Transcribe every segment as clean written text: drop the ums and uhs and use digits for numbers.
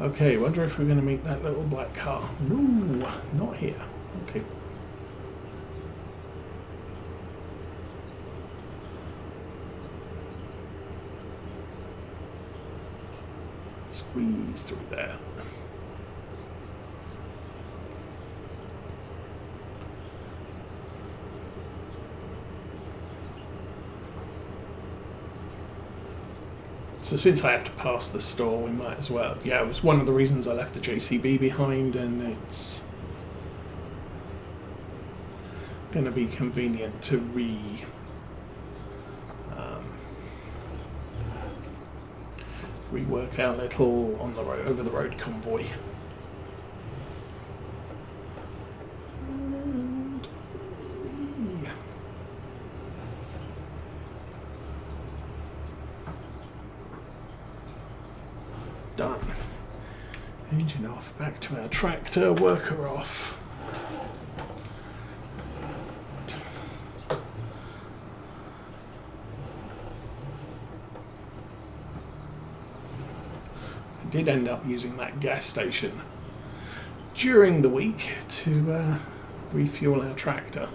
Okay, wonder if we're going to meet that little black car. No, not here. Okay. Squeeze through there. So since I have to pass the store, we might as well. Yeah, it was one of the reasons I left the JCB behind, and it's going to be convenient to rework our little on the road, over the road convoy. Done. Engine off, back to our tractor, worker off. I did end up using that gas station during the week to refuel our tractor.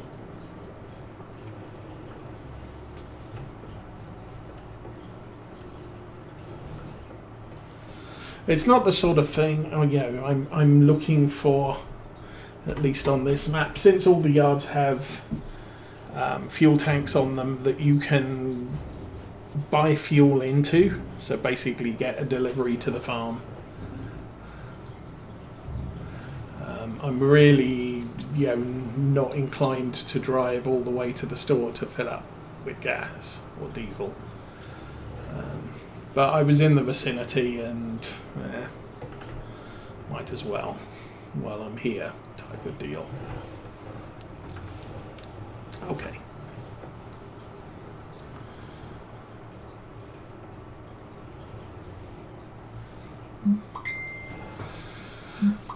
It's not the sort of thing. Oh yeah, I'm looking for, at least on this map, since all the yards have fuel tanks on them that you can buy fuel into. So basically, get a delivery to the farm. I'm really, not inclined to drive all the way to the store to fill up with gas or diesel. But I was in the vicinity and might as well while I'm here type of deal. Okay.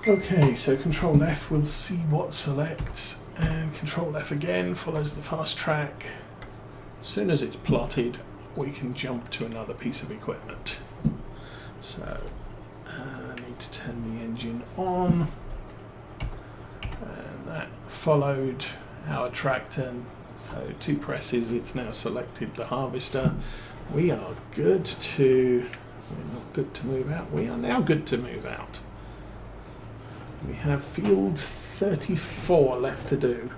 Okay, so Control F will see what selects, and Control F again follows the fast track. As soon as it's plotted, we can jump to another piece of equipment. So I need to turn the engine on, and that followed our tractor. So 2 presses, it's now selected the harvester. We are good to, we're not good to move out, we are now good to move out. We have field 34 left to do,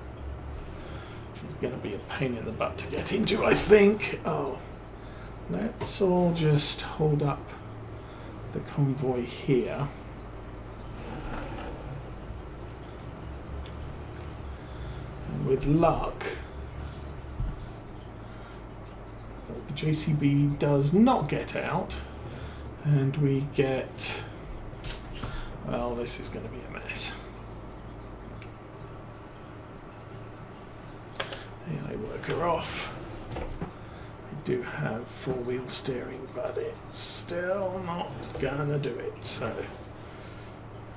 which is going to be a pain in the butt to get into, I think. Oh. Let's all just hold up the convoy here. And with luck, the JCB does not get out, and we get... Well, this is going to be a mess. AI worker off. Do have 4-wheel steering, but it's still not gonna do it. So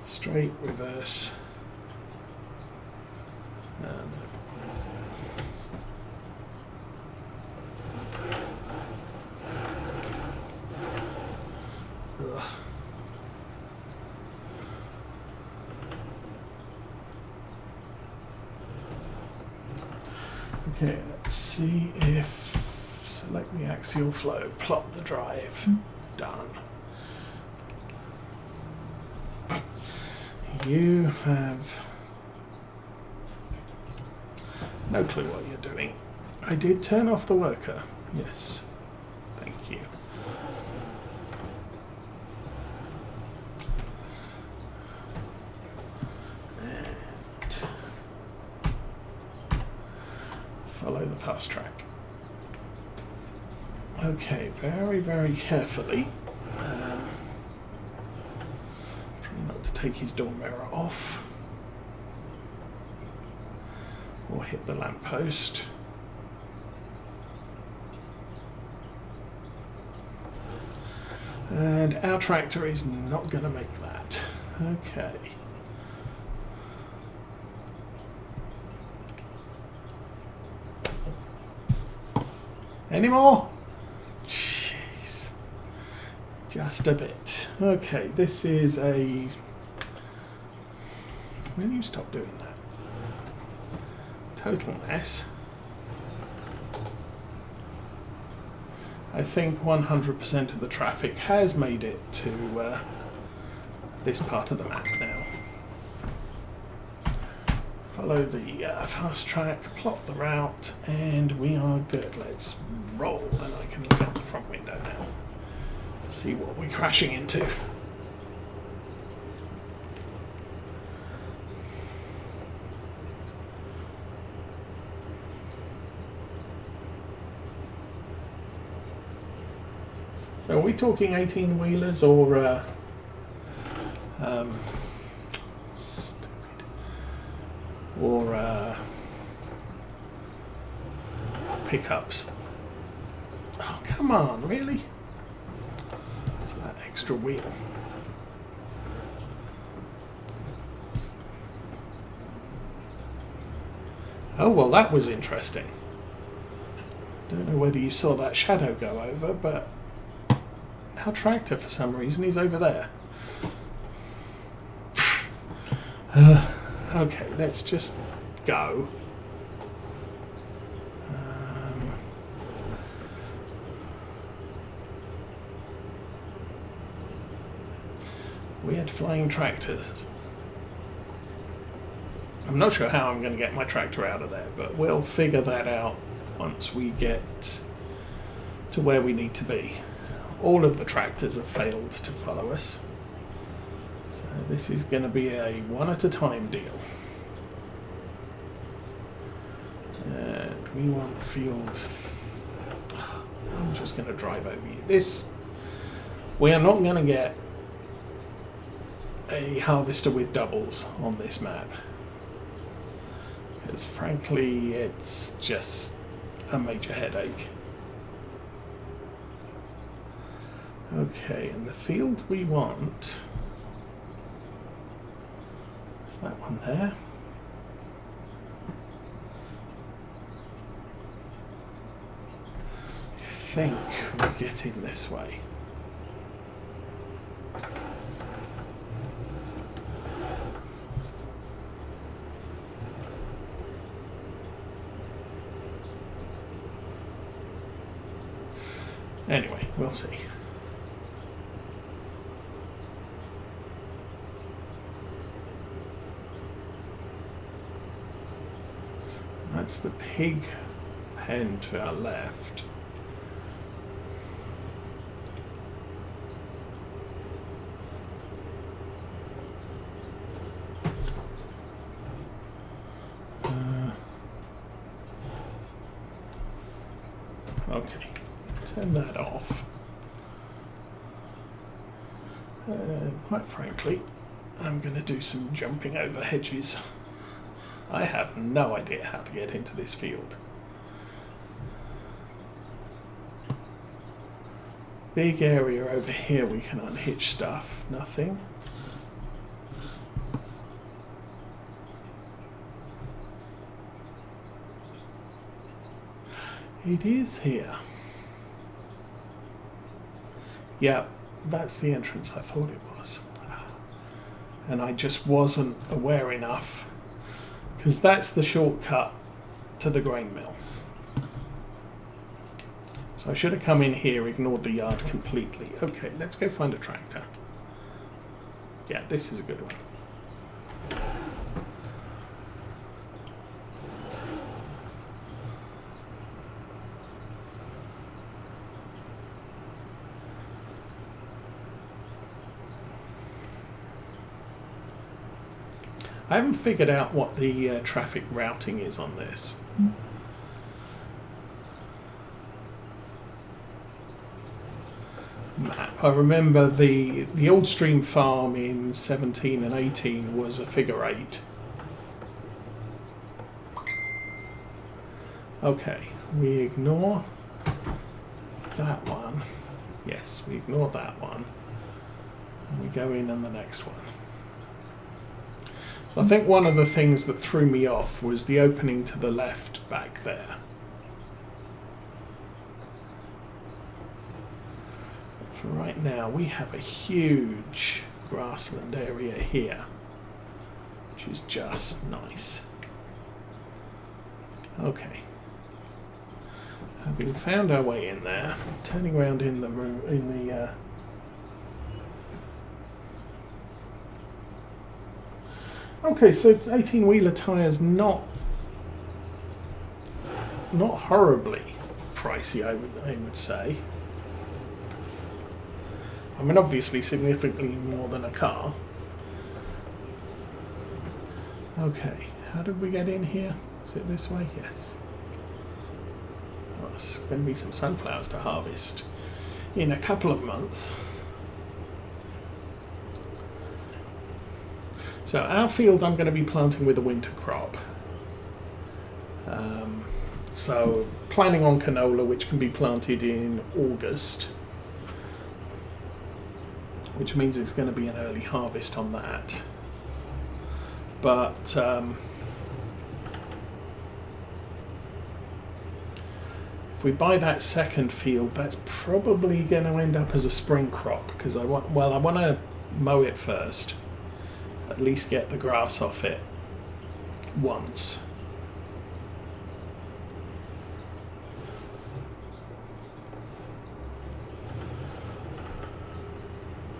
straight, reverse, okay, let's see if select the axial flow, plot the drive. Done. You have no clue what you're doing. I did turn off the worker. Yes. Thank you. And follow the fast track. Okay, very, very carefully. Try not to take his door mirror off or hit the lamppost. And our tractor is not going to make that. Okay. Any more? Just a bit. Okay, this is a... Will you stop doing that? Total mess. I think 100% of the traffic has made it to this part of the map now. Follow the fast track, plot the route, and we are good. Let's roll, and I can look out the front window now. See what we're crashing into. So are we talking 18-wheelers or stupid, or pickups? Oh, come on, really? It's that extra wheel. Oh, well, that was interesting. Don't know whether you saw that shadow go over, but our tractor, for some reason, is over there. Okay, let's just go. Weird flying tractors. I'm not sure how I'm going to get my tractor out of there, but we'll figure that out once we get to where we need to be. All of the tractors have failed to follow us. So this is going to be a one at a time deal. And we want field... I'm just going to drive over you. We are not going to get a harvester with doubles on this map. Because frankly, it's just a major headache. Okay, and the field we want is that one there. I think we're getting this way. Anyway, we'll see. That's the pig pen to our left. Okay, turn that off. Quite frankly, I'm going to do some jumping over hedges. I have no idea how to get into this field. Big area over here we can unhitch stuff. Nothing. It is here. Yeah, that's the entrance I thought it was. And I just wasn't aware enough. Because that's the shortcut to the grain mill. So I should have come in here, ignored the yard completely. Okay, let's go find a tractor. Yeah, this is a good one. I haven't figured out what the traffic routing is on this. Map. I remember the old stream farm in 17 and 18 was a figure 8. Okay, we ignore that one. Yes, we ignore that one. And we go in on the next one. So I think one of the things that threw me off was the opening to the left back there. For right now, we have a huge grassland area here, which is just nice. Okay. Having found our way in there, turning around in the room, okay, so 18-wheeler tyres not horribly pricey, I would say. I mean, obviously significantly more than a car. Okay, how did we get in here? Is it this way? Yes. Well, there's going to be some sunflowers to harvest in a couple of months. So our field I'm going to be planting with a winter crop. So planning on canola, which can be planted in August, which means it's going to be an early harvest on that. But if we buy that second field, that's probably going to end up as a spring crop, because I want to mow it first, at least get the grass off it once.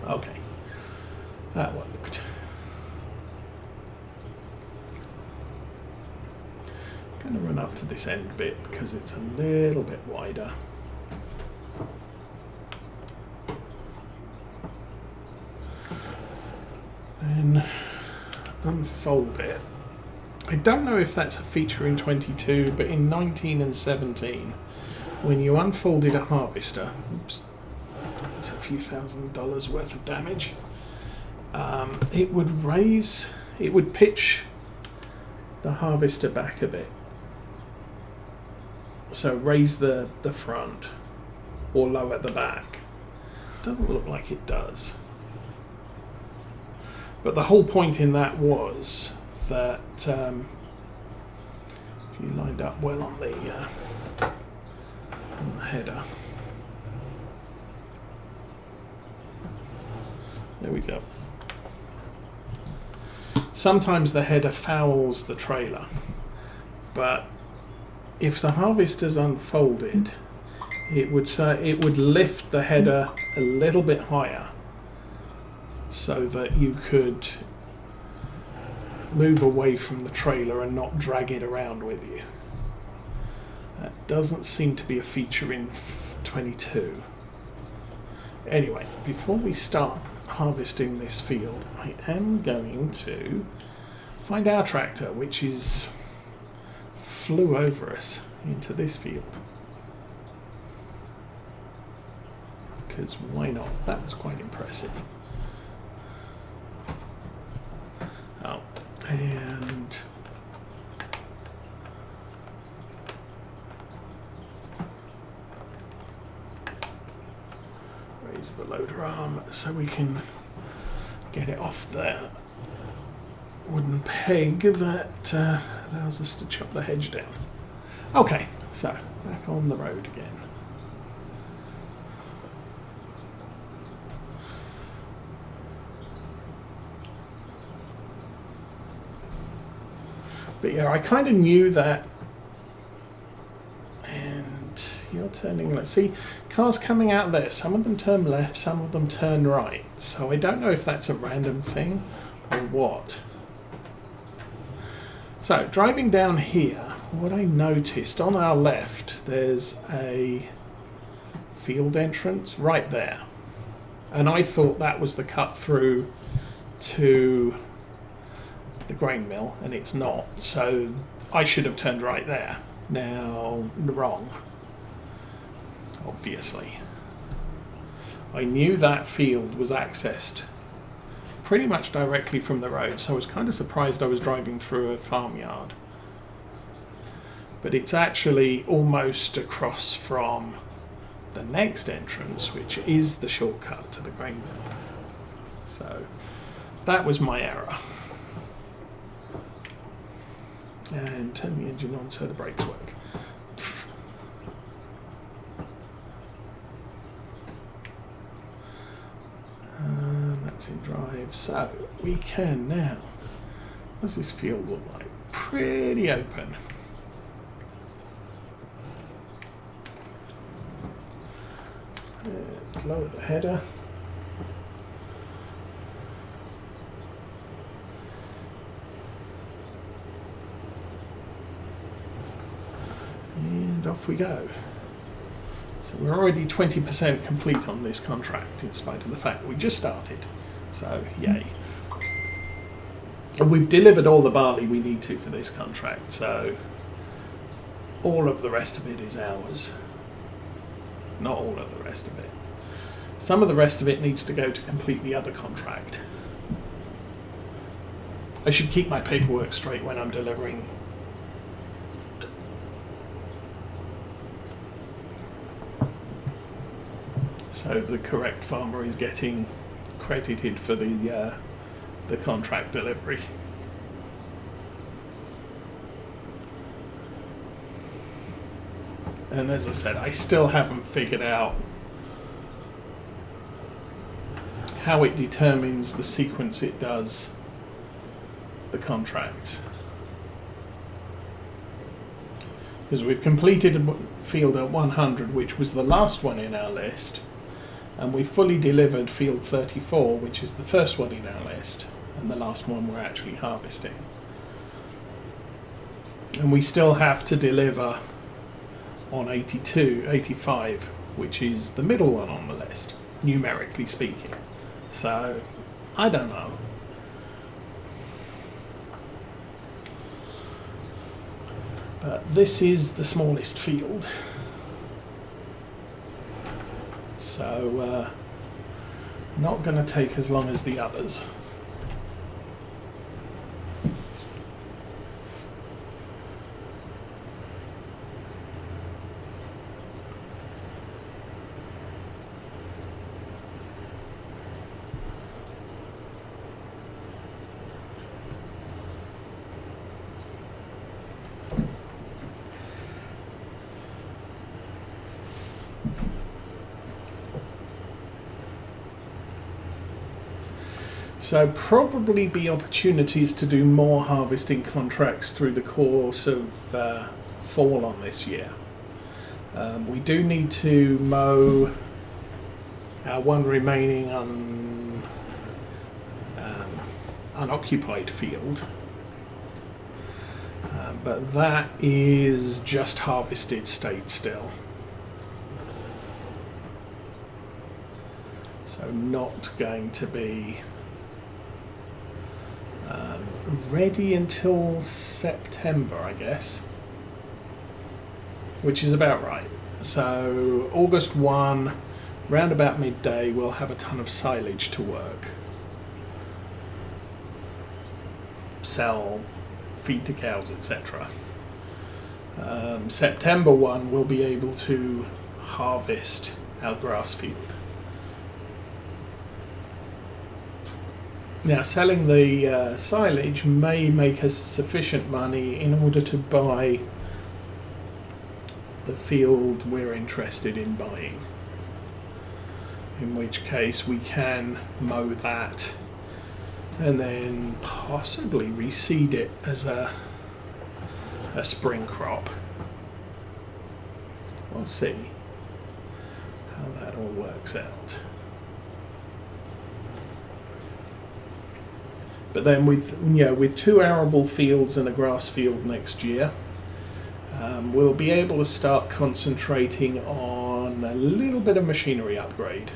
Okay, that worked. I'm going to run up to this end bit because it's a little bit wider. Then unfold it. I don't know if that's a feature in 22, but in 19 and 17, when you unfolded a harvester, oops, it's a few $1,000s worth of damage, it would pitch the harvester back a bit. So raise the front or lower the back. Doesn't look like it does. But the whole point in that was that if you lined up well on the header. There we go. Sometimes the header fouls the trailer, but if the harvester's unfolded, it would lift the header a little bit higher so that you could move away from the trailer and not drag it around with you. That doesn't seem to be a feature in 22. Anyway, before we start harvesting this field, I am going to find our tractor, which flew over us into this field. Because why not? That was quite impressive. Oh, and raise the loader arm so we can get it off the wooden peg that allows us to chop the hedge down. Okay, so back on the road again. But yeah, I kind of knew that. And you're turning, let's see, cars coming out there, some of them turn left, some of them turn right. So I don't know if that's a random thing or what. So driving down here, what I noticed on our left, there's a field entrance right there. And I thought that was the cut through to the grain mill, and it's not. So I should have turned right there. Now, wrong. Obviously. I knew that field was accessed pretty much directly from the road, so I was kind of surprised I was driving through a farmyard. But it's actually almost across from the next entrance, which is the shortcut to the grain mill. So that was my error. And turn the engine on so the brakes work. That's in drive. So we can now. What does this field look like? Pretty open. Lower the header. And off we go. So we're already 20% complete on this contract in spite of the fact we just started. So yay. And we've delivered all the barley we need to for this contract, so all of the rest of it is ours. Not all of the rest of it. Some of the rest of it needs to go to complete the other contract. I should keep my paperwork straight when I'm delivering. So the correct farmer is getting credited for the contract delivery. And as I said, I still haven't figured out how it determines the sequence it does the contracts. Because we've completed a field at 100, which was the last one in our list, and we fully delivered field 34, which is the first one in our list, and the last one we're actually harvesting. And we still have to deliver on 85, which is the middle one on the list, numerically speaking. So, I don't know. But this is the smallest field. So, not going to take as long as the others. So probably be opportunities to do more harvesting contracts through the course of fall on this year. We do need to mow our one remaining unoccupied field, but that is just harvested state still. So not going to be ready until September, I guess, which is about right. So August 1, round about midday, we'll have a ton of silage to work. Sell, feed to cows, etc. September 1, we'll be able to harvest our grass field. Now, selling the silage may make us sufficient money in order to buy the field we're interested in buying. In which case we can mow that and then possibly reseed it as a spring crop. We'll see how that all works out. But then with two arable fields and a grass field next year, we'll be able to start concentrating on a little bit of machinery upgrade.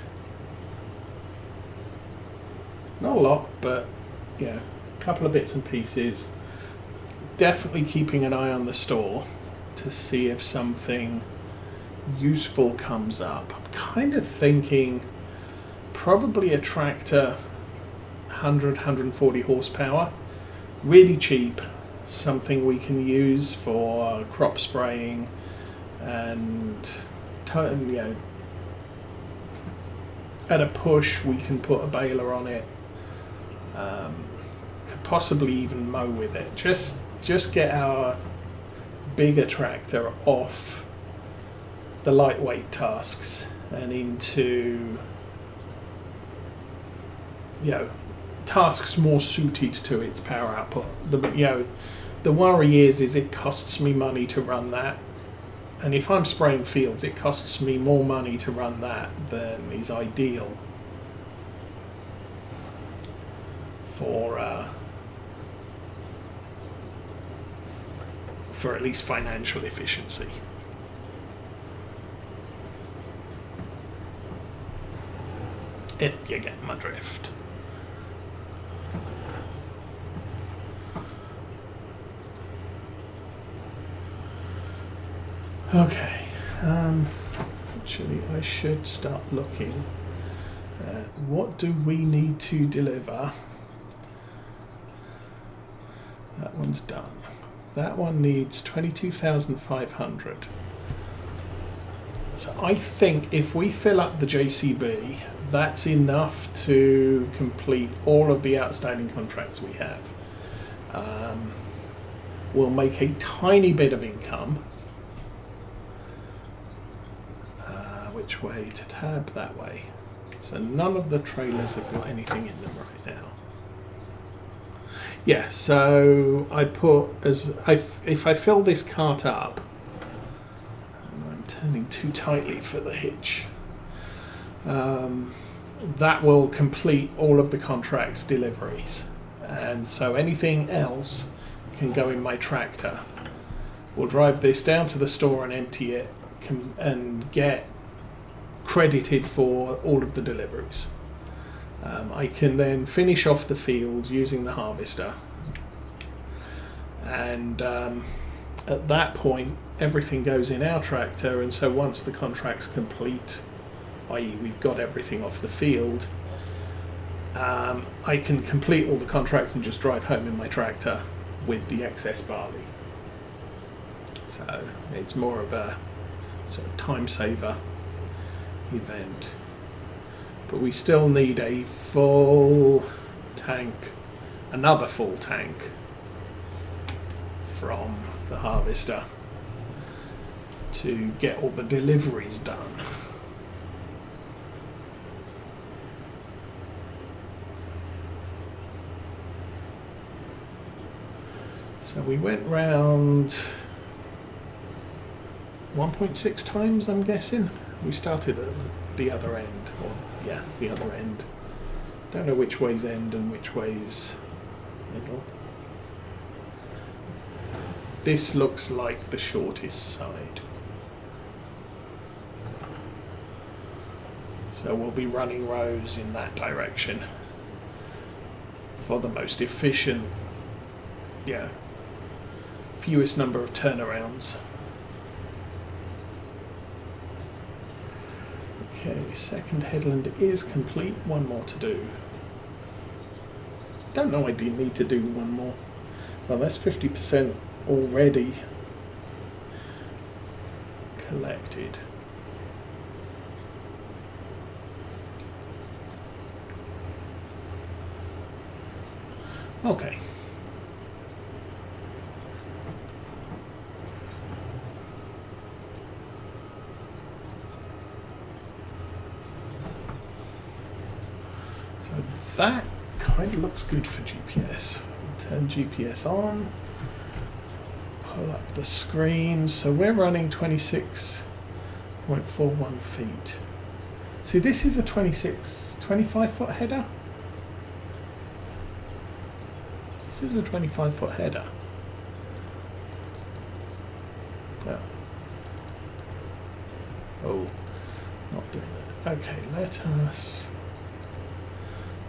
Not a lot, but a couple of bits and pieces. Definitely keeping an eye on the store to see if something useful comes up. I'm kind of thinking probably a tractor, 140 horsepower, really cheap, something we can use for crop spraying and at a push we can put a baler on it, could possibly even mow with it, just get our bigger tractor off the lightweight tasks and into tasks more suited to its power output. The worry is it costs me money to run that, and if I'm spraying fields, it costs me more money to run that than is ideal for at least financial efficiency. If you get my drift. Okay, actually I should start looking at what do we need to deliver. That one's done. That one needs 22,500. So I think if we fill up the JCB, that's enough to complete all of the outstanding contracts we have. We'll make a tiny bit of income. Which way to tab? That way. So none of the trailers have got anything in them right now. Yeah, so I put if I fill this cart up, I'm turning too tightly for the hitch. That will complete all of the contracts deliveries, and so anything else can go in my tractor. We'll drive this down to the store and empty it, and get credited for all of the deliveries. I can then finish off the field using the harvester, and at that point everything goes in our tractor, and so once the contract's complete, i.e. we've got everything off the field, I can complete all the contracts and just drive home in my tractor with the excess barley. So it's more of a sort of time saver event, but we still need a full tank, another full tank from the harvester to get all the deliveries done. So we went round 1.6 times, I'm guessing. We started at the other end, or yeah, the other end. Don't know which way's end and which way's middle. This looks like the shortest side. So we'll be running rows in that direction for the most efficient, fewest number of turnarounds. Okay, second headland is complete. One more to do. Don't know I do need to do one more. Well, that's 50% already collected. Okay. So that kind of looks good for GPS. Turn GPS on. Pull up the screen. So we're running 26.41 feet. See, this is a 25 foot header. This is a 25-foot header. Yeah. Oh, not doing that. Okay, let us...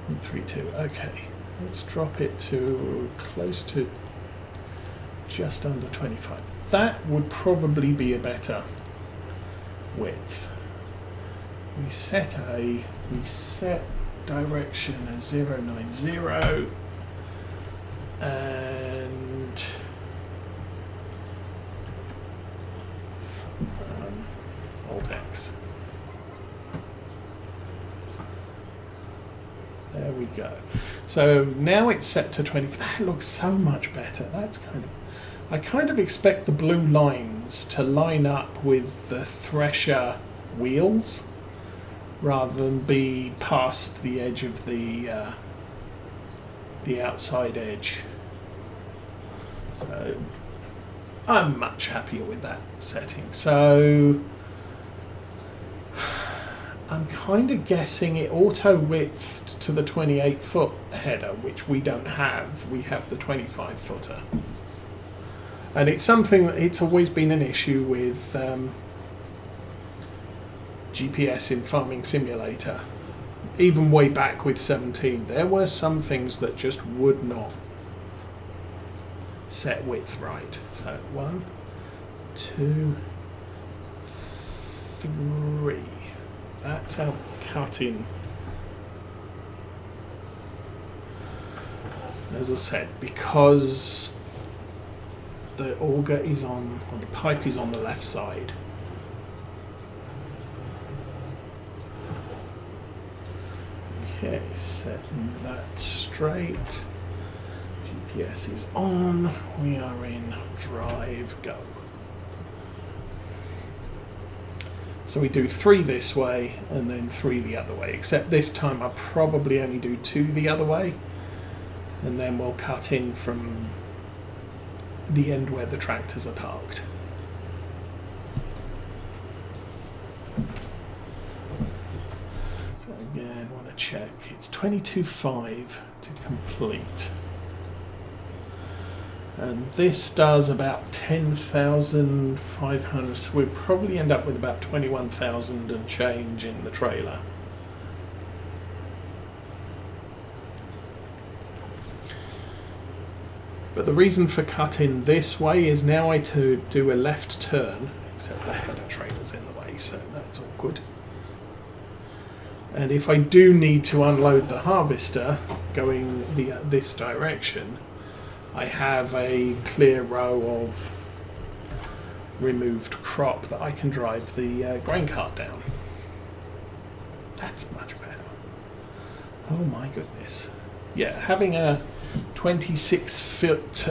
132. Okay, let's drop it to close to just under 25. That would probably be a better width. We set direction as 090. And Alt X. There we go. So now it's set to 20. That looks so much better. That's I kind of expect the blue lines to line up with the thresher wheels. rather than be past the edge of the outside edge. So I'm much happier with that setting. So I'm kind of guessing it auto-widthed to the 28-foot header, which we don't have. We have the 25-footer. And it's something that it's always been an issue with GPS in Farming Simulator. Even way back with 17, there were some things that just would not set width right. So 1, 2, 3. That's our cut-in. As I said, because the auger is on, or the pipe is on the left side. Okay, setting that straight. GPS is on. We are in drive, go. So we do 3 this way and then 3 the other way, except this time I'll probably only do 2 the other way, and then we'll cut in from the end where the tractors are parked. So again, want to check, it's 22.5 to complete. And this does about 10,500, so we'll probably end up with about 21,000 and change in the trailer. But the reason for cutting this way is now I to do a left turn, except the header trailer's in the way, so that's awkward. And if I do need to unload the harvester going this direction, I have a clear row of removed crop that I can drive the grain cart down. That's much better. Oh my goodness. Yeah, having a 26-foot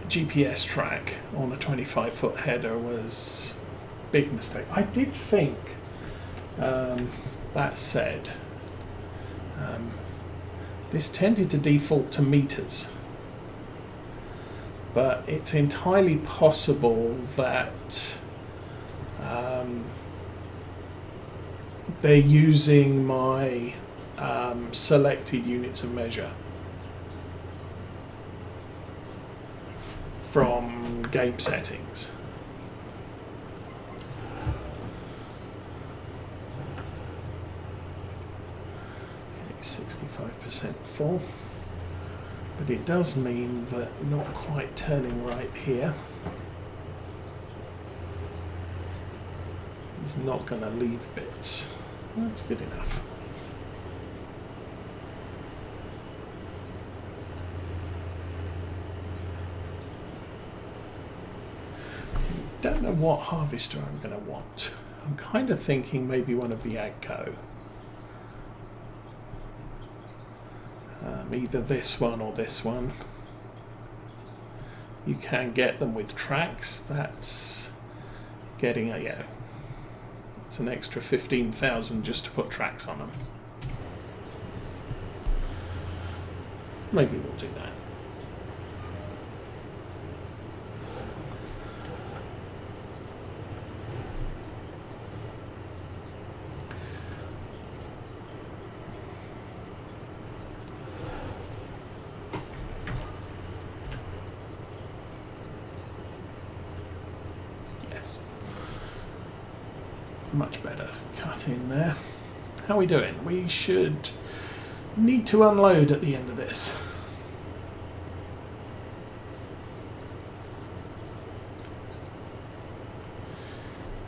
GPS track on a 25-foot header was a big mistake. I did think, that said, this tended to default to meters, but it's entirely possible that they're using my selected units of measure from game settings. 65% full, but it does mean that not quite turning right here is not going to leave bits. That's good enough. Don't know what harvester I'm going to want. I'm kind of thinking maybe one of the AGCO. Either this one or this one. You can get them with tracks. That's getting a, yeah, it's an extra 15,000 just to put tracks on them. Maybe we'll do that. Much better cut in there. How are we doing? We should need to unload at the end of this.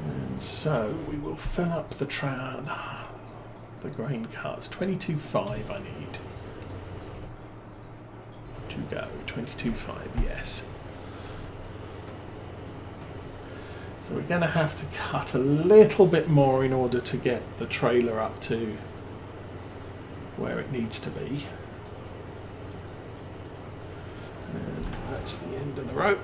And so we will fill up the grain carts. 22.5 I need to go. 22.5, yes. So we're going to have to cut a little bit more in order to get the trailer up to where it needs to be. And that's the end of the rope.